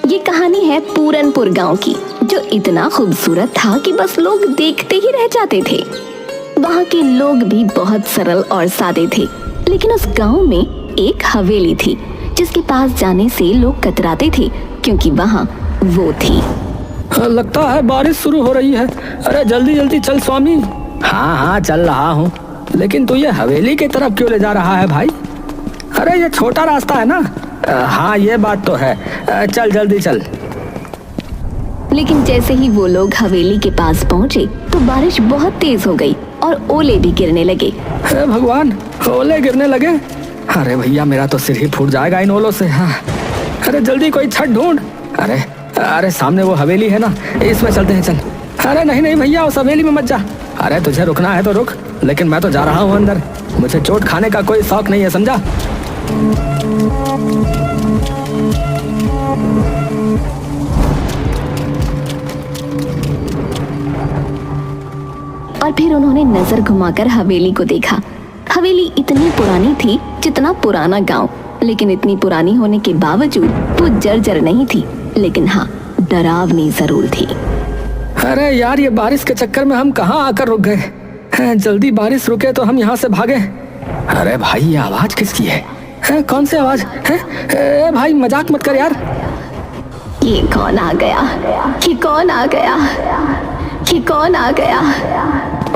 ये कहानी है पूरनपुर गांव की, जो इतना खूबसूरत था कि बस लोग देखते ही रह जाते थे। वहाँ के लोग भी बहुत सरल और सादे थे, लेकिन उस गांव में एक हवेली थी जिसके पास जाने से लोग कतराते थे, क्योंकि वहाँ वो थी। लगता है बारिश शुरू हो रही है। अरे जल्दी जल्दी चल स्वामी। हाँ हाँ चल रहा हूँ, लेकिन तू ये हवेली की तरफ क्यों ले जा रहा है भाई? अरे ये छोटा रास्ता है ना। हाँ ये बात तो है। चल जल्दी चल। लेकिन जैसे ही वो लोग हवेली के पास पहुँचे तो बारिश बहुत तेज हो गई और ओले भी गिरने लगे। हे भगवान, ओले गिरने लगे। अरे भैया मेरा तो सिर ही फूट जाएगा इन ओलों से। हाँ अरे जल्दी कोई छत ढूंढ। अरे अरे सामने वो हवेली है ना, इसमें चलते हैं चल। अरे नहीं नहीं भैया, उस हवेली में मत जा। अरे तुझे रुकना है तो रुक, लेकिन मैं तो जा रहा हूँ अंदर। मुझे चोट खाने का कोई शौक नहीं है, समझा? और फिर उन्होंने नजर घुमाकर हवेली को देखा। हवेली इतनी पुरानी थी जितना पुराना गांव, लेकिन इतनी पुरानी होने के बावजूद वो जर्जर नहीं थी, लेकिन हाँ डरावनी जरूर थी। अरे यार ये बारिश के चक्कर में हम कहाँ आकर रुक गए। जल्दी बारिश रुके तो हम यहाँ से भागे। अरे भाई ये आवाज किसकी है? कौन सी आवाज है? भाई मजाक मत कर यार। ये कौन आ गया? ये कौन आ गया? ये कौन आ गया?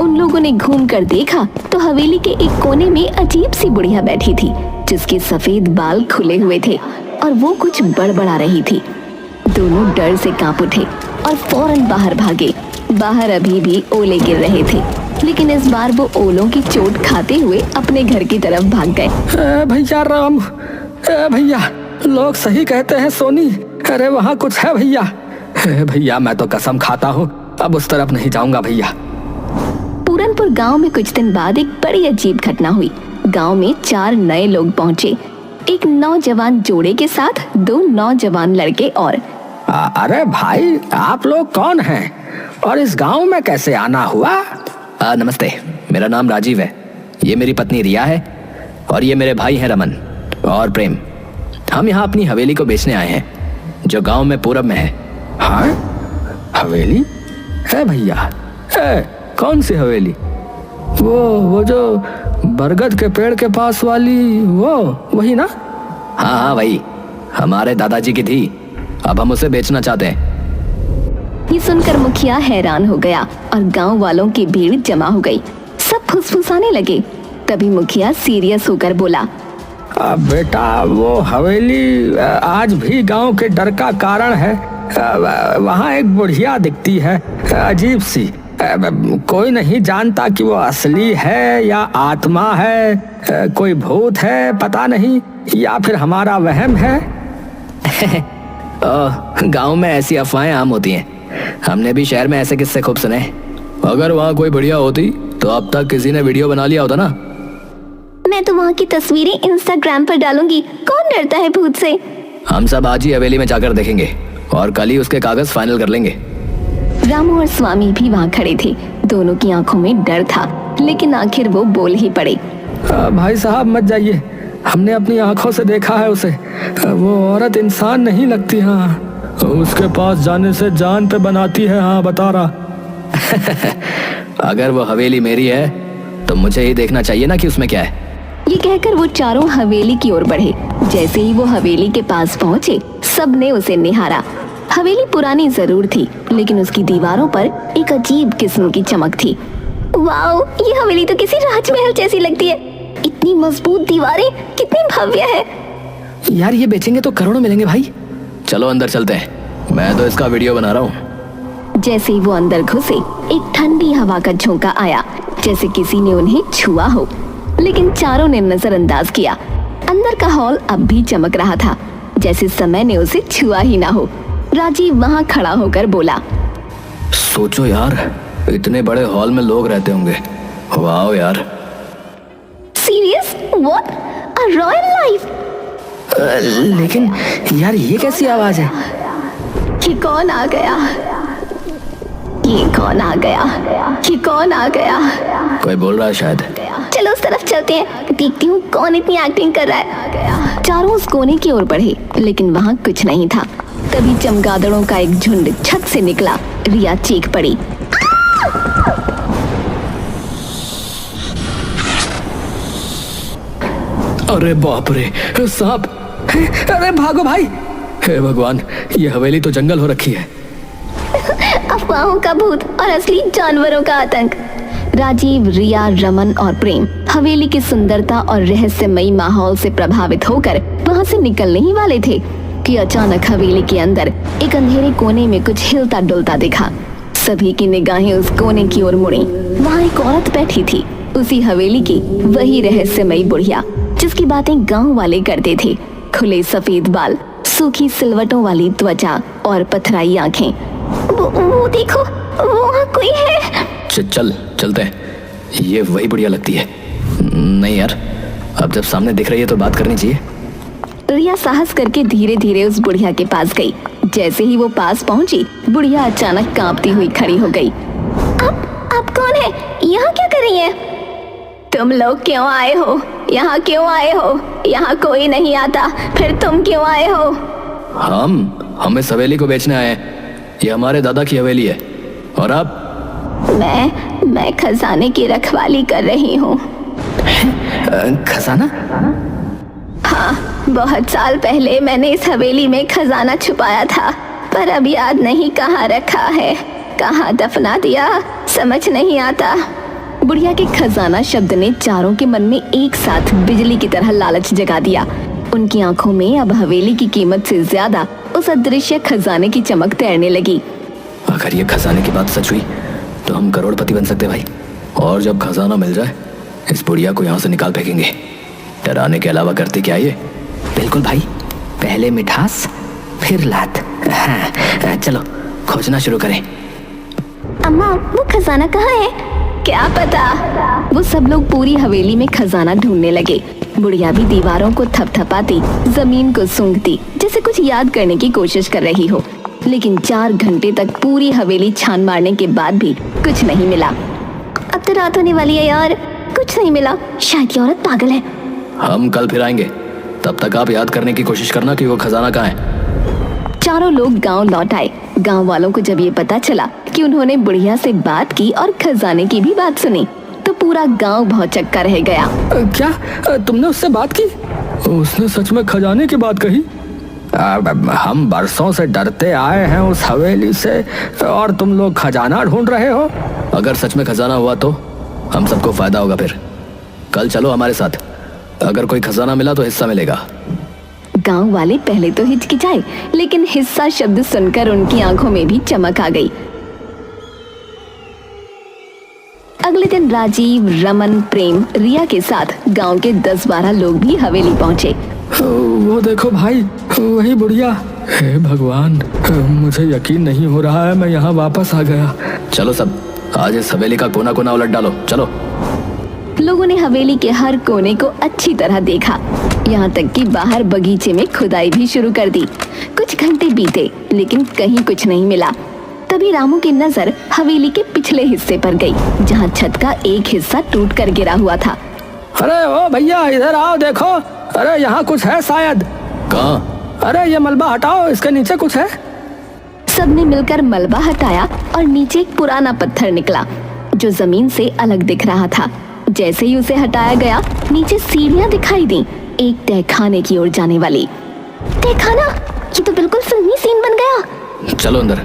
उन लोगों ने घूम कर देखा तो हवेली के एक कोने में अजीब सी बुढ़िया बैठी थी, जिसके सफेद बाल खुले हुए थे और वो कुछ बड़बड़ा रही थी। दोनों डर से कांप उठे और फौरन बाहर भागे। बाहर अभी भी ओले गिर रहे थे, लेकिन इस बार वो ओलों की चोट खाते हुए अपने घर की तरफ भाग गए। भैया राम, भैया लोग सही कहते हैं सोनी। अरे वहाँ कुछ है भैया। भैया मैं तो कसम खाता हूँ अब उस तरफ नहीं जाऊंगा भैया। पूरनपुर गांव में कुछ दिन बाद एक बड़ी अजीब घटना हुई। गांव में 4 नए लोग पहुंचे, एक नौजवान जोड़े के साथ 2 नौजवान लड़के और। अरे भाई आप लोग कौन हैं और इस गांव में कैसे आना हुआ? नमस्ते, मेरा नाम राजीव है, ये मेरी पत्नी रिया है और ये मेरे भाई हैं रमन और प्रेम। हम यहाँ अपनी हवेली को बेचने आए हैं, जो गांव में पूरब में है। हाँ हवेली है भैया? कौन सी हवेली? वो जो बरगद के पेड़ के पास वाली, वो वही ना? हाँ हाँ वही, हमारे दादाजी की थी, अब हम उसे बेचना चाहते हैं। ये सुनकर मुखिया हैरान हो गया और गांव वालों की भीड़ जमा हो गई। सब फुसफुसाने लगे। तभी मुखिया सीरियस होकर बोला, बेटा वो हवेली आज भी गांव के डर का कारण है। वहाँ एक बुढ़िया दिखती है, अजीब सी। कोई नहीं जानता कि वो असली है या आत्मा है, कोई भूत है पता नहीं, या फिर हमारा वहम है। गांव में ऐसी अफवाहें आम होती हैं, हमने भी शहर में ऐसे किस्से खूब सुने। अगर वहाँ कोई बढ़िया होती तो अब तक किसी ने वीडियो बना लिया होता ना। मैं तो वहाँ की तस्वीरें इंस्टाग्राम पर डालूंगी, कौन डरता है भूत से। हम सब आज ही हवेली में जाकर देखेंगे और कल ही उसके कागज फाइनल कर लेंगे। रामू और स्वामी भी वहाँ खड़े थे। दोनों की आंखों में डर था, लेकिन आखिर वो बोल ही पड़े। भाई साहब मत जाइए, हमने अपनी आंखों से देखा है उसे। वो औरत इंसान नहीं लगती। हाँ उसके पास जाने से जान पे बनाती है। हाँ बता रहा। अगर वो हवेली मेरी है तो मुझे ही देखना चाहिए ना कि उसमें क्या है। ये कहकर वो चारों हवेली की ओर बढ़े। जैसे ही वो हवेली के पास पहुँचे, सबने उसे निहारा। हवेली पुरानी जरूर थी, लेकिन उसकी दीवारों पर एक अजीब किस्म की चमक थी। वाओ, ये हवेली तो किसी राजमहल जैसी लगती है। इतनी मजबूत दीवारें, कितनी भव्य है। यार ये बेचेंगे तो करोड़ों मिलेंगे भाई। चलो अंदर चलते हैं, मैं तो इसका वीडियो बना रहा हूँ। जैसे ही वो अंदर घुसे, एक ठंडी हवा का झोंका आया, जैसे किसी ने उन्हें छुआ हो, लेकिन चारों ने नजरअंदाज किया। अंदर का हॉल अब भी चमक रहा था, जैसे समय ने उसे छुआ ही ना हो। राजीव वहाँ खड़ा होकर बोला, सोचो यार, इतने बड़े हॉल में लोग रहते होंगे। वाओ यार। Serious? What? A royal life? लेकिन यार ये कैसी आवाज है? ये कौन आ गया? ये कौन आ गया? ये कौन आ गया? कोई बोल रहा है शायद। चलो उस तरफ चलते हैं, देखती हूँ कौन इतनी एक्टिंग कर रहा है। चारों उस कोने की ओर बढ़े, लेकिन वहाँ कुछ नहीं था। तभी चमगादड़ों का एक झुंड छत से निकला। रिया चीख पड़ी। अरे बाप रे, सांप! अरे भागो भाई! हे भगवान, ये हवेली तो जंगल हो रखी है। अफवाहों का भूत और असली जानवरों का आतंक। राजीव, रिया, रमन और प्रेम हवेली की सुंदरता और रहस्यमयी माहौल से प्रभावित होकर वहां से निकलने ही वाले थे कि अचानक हवेली के अंदर एक अंधेरे कोने में कुछ हिलता डुलता दिखा। सभी की निगाहें उस कोने की ओर मुड़ी। वहां एक औरत बैठी थी, उसी हवेली की वही रहस्यमयी बुढ़िया जिसकी बातें गांव वाले करते थे। खुले सफेद बाल, सूखी सिलवटों वाली त्वचा और पथराई आंखें। वो देखो, वहाँ कोई है। चलते हैं। ये वही बुढ़िया लगती है। नहीं यार, अब जब सामने दिख रही है तो बात करनी चाहिए। रिया साहस करके धीरे धीरे उस बुढ़िया के पास गई। जैसे ही वो पास पहुंची, बुढ़िया अचानक कांपती हुई खड़ी हो गई। आप कौन है? यहाँ क्या कर रही है? तुम लोग क्यों आए हो? यहाँ क्यों आए हो? यहाँ कोई नहीं आता, फिर तुम क्यों आए हो? हम इस हवेली को बेचने आए हैं। ये हमारे दादा की हवेली है। और आप? मैं खजाने की रखवाली कर रही हूँ। खजाना? हाँ, बहुत साल पहले मैंने इस हवेली में खजाना छुपाया था, पर अब याद नहीं कहाँ रखा है, कहाँ दफना दिया, समझ नहीं आता। बुढ़िया के खजाना शब्द ने चारों के मन में एक साथ बिजली की तरह लालच जगा दिया। उनकी आंखों में अब हवेली की कीमत से ज्यादा उस अदृश्य खजाने की चमक तैरने लगी। अगर ये खजाने की बात सच हुई तो हम करोड़पति बन सकते भाई। और जब खजाना मिल जाए, इस बुढ़िया को यहाँ से निकाल फेंकेंगे। डराने के अलावा करते क्या ये? बिल्कुल भाई, पहले मिठास फिर लात। हाँ, चलो खोजना शुरू करें। अम्मा, वो खजाना कहाँ है? क्या पता। वो सब लोग पूरी हवेली में खजाना ढूंढने लगे। बुढ़िया भी दीवारों को थपथपाती, जमीन को सूंघती, जैसे कुछ याद करने की कोशिश कर रही हो। लेकिन 4 घंटे तक पूरी हवेली छान मारने के बाद भी कुछ नहीं मिला। अब तो रात होने वाली है यार, कुछ नहीं मिला। शायद ये औरत पागल है। हम कल फिर आएंगे, तब तक आप याद करने की कोशिश करना कि वो खजाना कहाँ है। चारों लोग गांव लौट आए। गांव वालों को जब ये पता चला कि उन्होंने बुढ़िया से बात की और खजाने की भी बात सुनी, तो पूरा गांव भौचक्का रह गया। क्या तुमने उससे बात की? उसने सच में खजाने की बात कही? हम बरसों से डरते आए हैं उस हवेली से, और तुम लोग खजाना ढूंढ रहे हो? अगर सच में खजाना हुआ तो हम सबको फायदा होगा। फिर कल चलो हमारे साथ। अगर कोई खजाना मिला तो हिस्सा मिलेगा। गांव वाले पहले तो हिचकिचाए, लेकिन हिस्सा शब्द सुनकर उनकी आंखों में भी चमक आ गई। अगले दिन राजीव, रमन, प्रेम, रिया के साथ गांव के 10-12 लोग भी हवेली पहुंचे। वो देखो भाई, वही बुढ़िया। हे भगवान, मुझे यकीन नहीं हो रहा है मैं यहाँ वापस आ गया। चलो सब, आज इस हवेली का कोना कोना उलट डालो। चलो। लोगों ने हवेली के हर कोने को अच्छी तरह देखा, यहाँ तक कि बाहर बगीचे में खुदाई भी शुरू कर दी। कुछ घंटे बीते, लेकिन कहीं कुछ नहीं मिला। तभी रामू की नजर हवेली के पिछले हिस्से पर गई, जहाँ छत का एक हिस्सा टूट कर गिरा हुआ था। अरे ओ भैया, इधर आओ, देखो। अरे यहाँ कुछ है शायद। कहाँ? अरे ये मलबा हटाओ, इसके नीचे कुछ है। सबने मिलकर मलबा हटाया और नीचे एक पुराना पत्थर निकला, जो जमीन से अलग दिख रहा था। जैसे ही उसे हटाया गया, नीचे सीढ़ियां दिखाई दी, एक तहखाने की ओर जाने वाली। तहखाना? ये तो बिल्कुल फिल्मी सीन बन गया। चलो अंदर।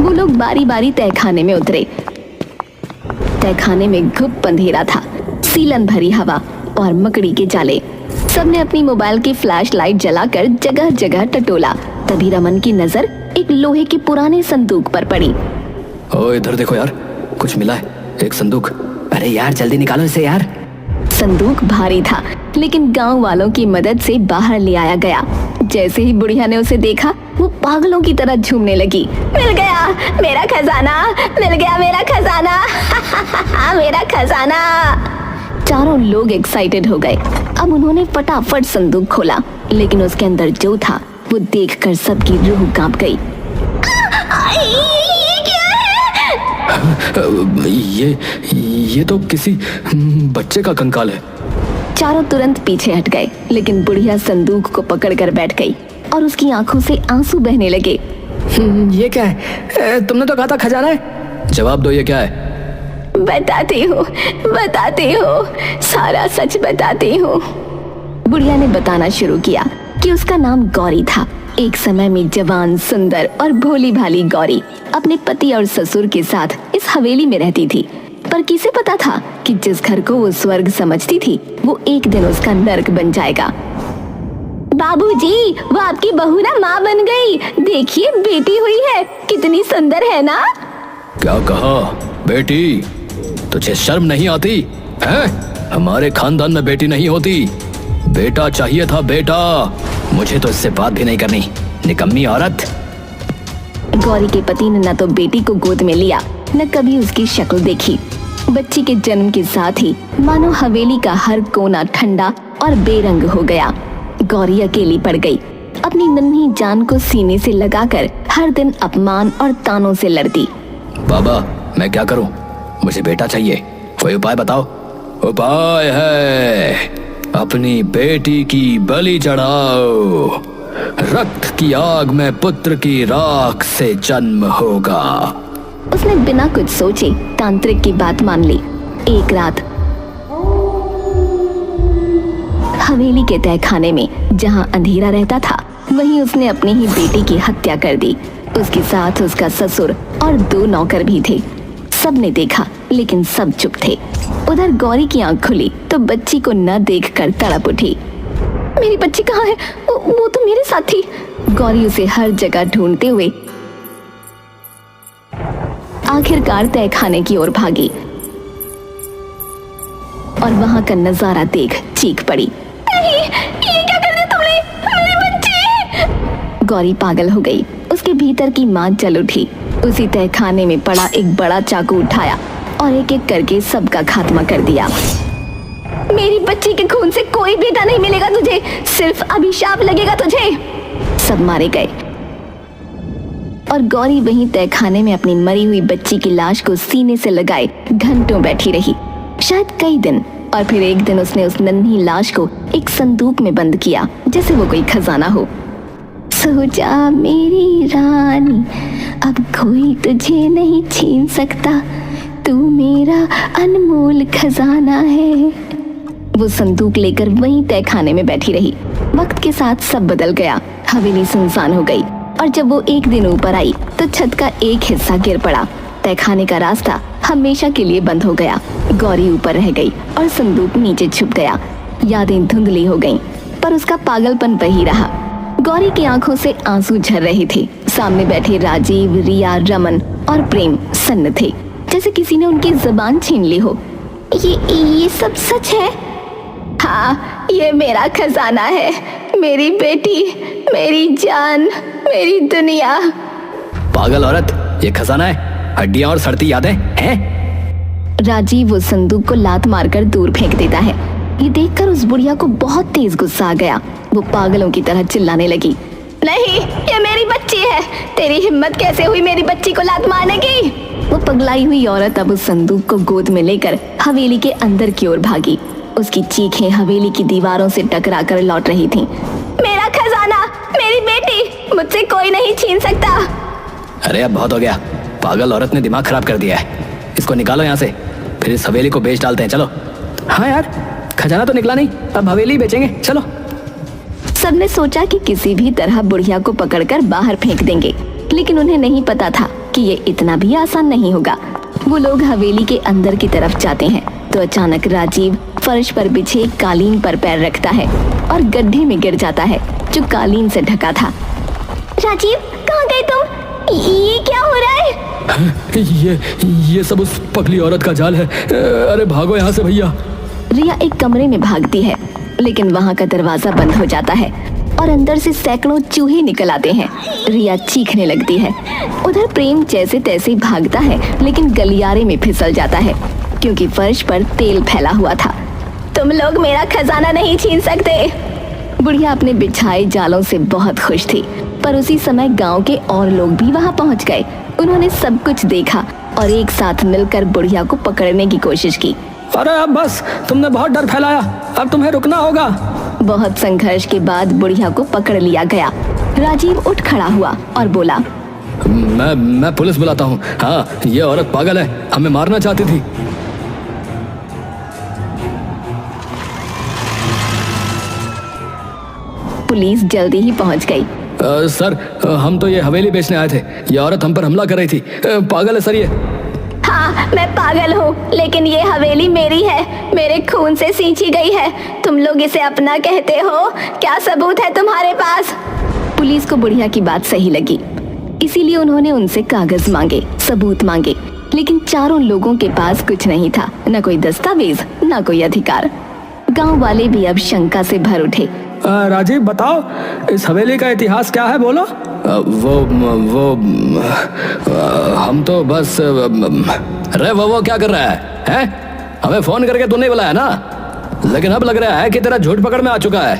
वो लोग बारी बारी तहखाने में उतरे। तहखाने में घुप अंधेरा था, सीलन भरी हवा और मकड़ी के जाले। सबने अपनी मोबाइल की फ्लैश लाइट जलाकर जगह जगह टटोला। तभी रमन की नजर एक लोहे के पुराने संदूक पर पड़ी। ओ इधर देखो यार, कुछ मिला है। एक संदूक। अरे यार जल्दी निकालो इसे यार। संदूक भारी था, लेकिन गांव वालों की मदद से बाहर ले आया गया। जैसे ही बुढ़िया ने उसे देखा, वो पागलों की तरह झूमने लगी। मिल गया मेरा खजाना, मिल गया मेरा खजाना, मेरा खजाना। चारों लोग एक्साइटेड हो गए। अब उन्होंने फटाफट संदूक खोला, लेकिन उसके अंदर जो था वो देखकर सबकी रूह कांप गई। ये तो किसी बच्चे का कंकाल है। चारों तुरंत पीछे हट गए, लेकिन बुढ़िया संदूक को पकड़कर बैठ गई और उसकी आंखों से आंसू बहने लगे। ये क्या है? तुमने तो कहा था खजाना है। जवाब दो, ये क्या है? बताती हूँ, सारा सच बताती हूँ। बुढ़िया ने बताना शुरू किया कि उसका नाम गौरी था। एक समय में जवान, सुंदर और भोली भाली गौरी अपने पति और ससुर के साथ इस हवेली में रहती थी। पर किसे पता था कि जिस घर को वो स्वर्ग समझती थी वो एक दिन उसका नर्क बन जाएगा। बाबूजी, वो आपकी बहू ना माँ बन गई। देखिए, बेटी हुई है, कितनी सुंदर है ना। क्या कहा? बेटी? तुझे शर्म नहीं आती है? हमारे खानदान में बेटी नहीं होती, बेटा चाहिए था, बेटा। मुझे तो इससे बात भी नहीं करनी, निकम्मी औरत। गौरी के पति ने न तो बेटी को गोद में लिया, न कभी उसकी शक्ल देखी। बच्ची के जन्म के साथ ही मानो हवेली का हर कोना ठंडा और बेरंग हो गया। गौरी अकेली पड़ गई। अपनी नन्ही जान को सीने से लगाकर हर दिन अपमान और तानों से लड़ती। बाबा, मैं क्या करूं? मुझे बेटा चाहिए, कोई उपाय बताओ। उपाय है, अपनी बेटी की बलि चढ़ाओ। रक्त की आग में पुत्र की राख से जन्म होगा। उसने बिना कुछ सोचे तांत्रिक की बात मान ली। एक रात हवेली के तहखाने में जहां अंधेरा रहता था, वहीं उसने अपनी ही बेटी की हत्या कर दी। उसके साथ उसका ससुर और 2 नौकर भी थे। सबने देखा, लेकिन सब चुप थे। उधर गौरी की आंख खुली तो बच्ची को न देखकर तड़प उठी। मेरी बच्ची कहाँ है? वो तो मेरे साथ थी। गौरी उसे हर जगह ढूंढते हुए आखिरकार तहखाने की ओर भागी और वहां का नजारा देख चीख पड़ी। नहीं, ये क्या कर दिया तुमने? मेरी बच्ची! गौरी पागल हो गई। उसके भीतर की मां जल उठी। उसी तहखाने में पड़ा एक बड़ा चाकू उठाया और एक एक करके सबका खात्मा कर दिया। मेरी बच्ची के खून से कोई बेटा नहीं मिलेगा तुझे, सिर्फ अभिशाप लगेगा तुझे। सब मारे गए और गौरी वहीं तहखाने में अपनी मरी हुई बच्ची की लाश को सीने से लगाए घंटों बैठी रही, शायद कई दिन। और फिर एक दिन उसने उस नन्ही लाश को एक संदूक में बंद किया, जैसे वो कोई खजाना हो। सो जा मेरी रानी, अब कोई तुझे नहीं छीन सकता, तू मेरा अनमोल खजाना है। वो संदूक लेकर वहीं तहखाने में बैठी रही। वक्त के साथ सब बदल गया। हवेली सुनसान हो गई और जब वो एक दिन ऊपर आई तो छत का एक हिस्सा गिर पड़ा। तहखाने का रास्ता हमेशा के लिए बंद हो गया। गौरी ऊपर रह गई और संदूक नीचे छुप गया। यादें धुंधली हो गईं, पर उसका पागलपन वही रहा। गौरी की आंखों से आंसू झर रहे थे। सामने बैठे राजीव, रिया, रमन और प्रेम सन्न थे, जैसे किसी ने उनकी जुबान छीन ली हो। ये सब सच है? हाँ, ये मेरा खजाना है, मेरी बेटी, मेरी जान, मेरी दुनिया। पागल औरत, ये खजाना है? हड्डियां और सड़ती यादें हैं? राजीव वो संदूक को लात मारकर दूर फेंक देता है। ये देखकर उस बुढ़िया को बहुत तेज गुस्सा आ गया। वो पागलों की तरह चिल्लाने लगी, नहीं, ये मेरी बच्ची है। तेरी हिम्मत कैसे हुई मेरी बच्ची को लात मारने की? वो पगलाई हुई औरत अब उस संदूक को गोद में लेकर हवेली के अंदर की ओर भागी। उसकी चीखें हवेली की दीवारों से टकराकर लौट रही थीं। मेरा खजाना, मेरी बेटी, मुझसे कोई नहीं छीन सकता। अरे अब बहुत हो गया, पागल औरत ने दिमाग खराब कर दिया है। इसको निकालो यहाँ से, फिर इस हवेली को बेच डालते हैं। चलो। हाँ यार, खजाना तो निकला नहीं, अब हवेली बेचेंगे, चलो। सबने सोचा कि किसी भी तरह बुढ़िया को पकड़कर बाहर फेंक देंगे, लेकिन उन्हें नहीं पता था कि ये इतना भी आसान नहीं होगा। वो लोग हवेली के अंदर की तरफ जाते हैं तो अचानक राजीव फर्श पर बिछे एक कालीन पर पैर रखता है और गड्ढे में गिर जाता है जो कालीन से ढका था। राजीव, कहाँ गए तुम? ये क्या हो रहा है? ये सब उस पगली औरत का जाल है। अरे भागो यहाँ से भैया। रिया एक कमरे में भागती है, लेकिन वहाँ का दरवाजा बंद हो जाता है और अंदर से सैकड़ों चूहे निकल आते हैं। रिया चीखने लगती है। उधर प्रेम जैसे तैसे भागता है, लेकिन गलियारे में फिसल जाता है क्योंकि फर्श पर तेल फैला हुआ था। तुम लोग मेरा खजाना नहीं छीन सकते। बुढ़िया अपने बिछाए जालों से बहुत खुश थी, पर उसी समय गांव के और लोग भी वहां पहुंच गए। उन्होंने सब कुछ देखा और एक साथ मिलकर बुढ़िया को पकड़ने की कोशिश की। अरे अब बस, तुमने बहुत डर फैलाया, अब तुम्हें रुकना होगा। बहुत संघर्ष के बाद बुढ़िया को पकड़ लिया गया राजीव उठ खड़ा हुआ और बोला, मैं पुलिस बुलाता हूँ। हाँ, ये औरत पागल है, हमें मारना चाहती थी। पुलिस जल्दी ही पहुंच गई। सर, हम तो ये हवेली बेचने आए थे। ये औरत हम पर हमला कर रही थी। पागल है सर ये। हाँ, मैं पागल हूँ, लेकिन ये हवेली मेरी है, मेरे खून से सींची गई है। तुम लोग इसे अपना कहते हो, क्या सबूत है तुम्हारे पास? पुलिस को बुढ़िया की बात सही लगी, इसीलिए उन्होंने उनसे कागज मांगे, सबूत मांगे, लेकिन चारों लोगों के पास कुछ नहीं था, न कोई दस्तावेज, न कोई अधिकार। गांव वाले भी अब शंका से भर उठे। राजीव बताओ, इस हवेली का इतिहास क्या है, बोलो। हम तो बस अरे वो क्या कर रहा है? हमें फोन करके तूने बुलाया ना, लेकिन अब लग रहा है कि तेरा झूठ पकड़ में आ चुका है।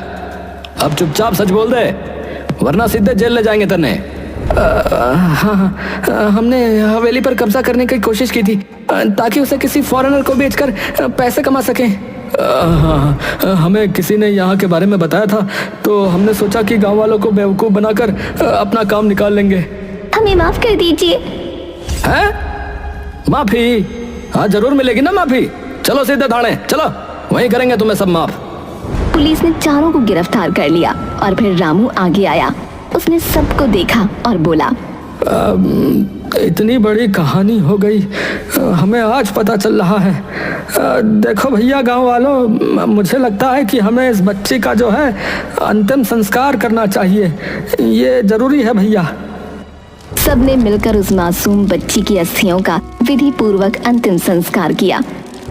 अब चुपचाप सच बोल दे, वरना सीधे जेल ले जाएंगे तेने। हाँ, हमने हवेली पर कब्जा करने की कोशिश की थी ताकि उसे किसी फॉरेनर को बेचकर पैसे कमा सकें। हमें किसी ने यहाँ के बारे में बताया था, तो हमने सोचा कि गांव वालों को बेवकूफ बनाकर अपना काम निकाल लेंगे। हमें माफ कर दीजिए। हैं? माफी? हाँ, जरूर मिलेगी ना माफी। चलो सीधे थाने चलो, वहीं करेंगे तुम्हें सब माफ। पुलिस ने चारों को गिरफ्तार कर लिया और फिर रामू आगे आया। उसने सबको देखा और बोला, इतनी बड़ी कहानी हो गई, हमें आज पता चल रहा है। देखो भैया, गांव वालों, मुझे लगता है कि हमें इस बच्चे का जो है अंतिम संस्कार करना चाहिए। ये जरूरी है भैया। सबने मिलकर उस मासूम बच्ची की अस्थियों का विधि पूर्वक अंतिम संस्कार किया।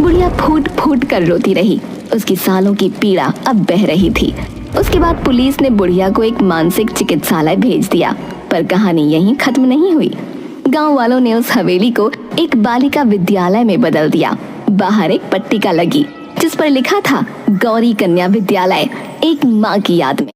बुढ़िया फूट फूट कर रोती रही, उसकी सालों की पीड़ा अब बह रही थी। उसके बाद पुलिस ने बुढ़िया को एक मानसिक चिकित्सालय भेज दिया, पर कहानी यहीं खत्म नहीं हुई। गांव वालों ने उस हवेली को एक बालिका विद्यालय में बदल दिया। बाहर एक पट्टिका लगी जिस पर लिखा था, गौरी कन्या विद्यालय, एक माँ की याद में।